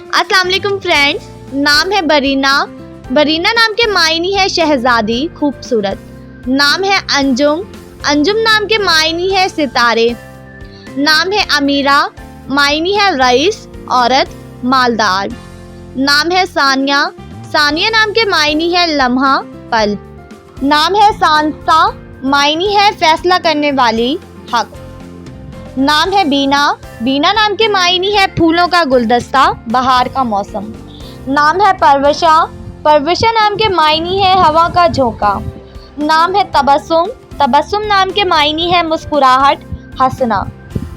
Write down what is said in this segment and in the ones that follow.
अस्सलाम वालेकुम फ्रेंड्स। नाम है बरीना। बरीना नाम के मायनी है शहजादी खूबसूरत। नाम है अंजुम। अंजुम नाम के मायनी है सितारे। नाम है अमीरा। मायनी है रईस औरत मालदार। नाम है सानिया। सानिया नाम के मायनी है लम्हा पल। नाम है सांसा। मायनी है फैसला करने वाली हक। नाम है बीना। बीना नाम के मायनी है फूलों का गुलदस्ता बहार का मौसम। नाम है परवशा। परवशा नाम के मायनी है हवा का झोंका। नाम है तबस्सुम। तबस्सुम नाम के मायनी है मुस्कुराहट हंसना।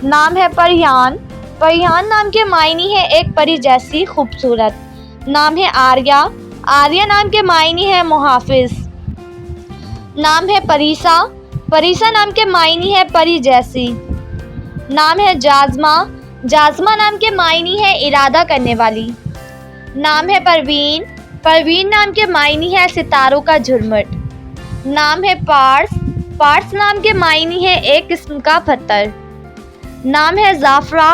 नाम है परिहान। परिहान नाम के मायनी है एक परी जैसी खूबसूरत। नाम है आर्या। आर्या नाम के मायनी है मुहाफिज। नाम है परीसा। परीसा नाम के मायनी है परी जैसी। नाम है जाज़मा। जाज़मा नाम के मायनी है इरादा करने वाली। नाम है परवीन। परवीन नाम के मायनी है सितारों का झुरमुट। नाम है पार्स। पार्स नाम के मायनी है एक किस्म का पत्थर। नाम है जाफरा।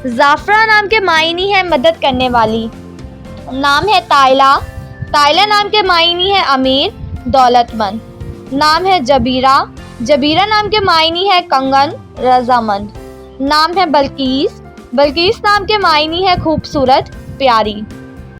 जाफरा नाम के मायनी है मदद करने वाली। नाम है ताइला। ताइला नाम के मायनी है अमीर दौलतमंद। नाम है जबीरा। जबीरा नाम के मायनी है कंगन रजामंद। नाम है बल्कीस। बल्कीस नाम के मायनी है खूबसूरत प्यारी।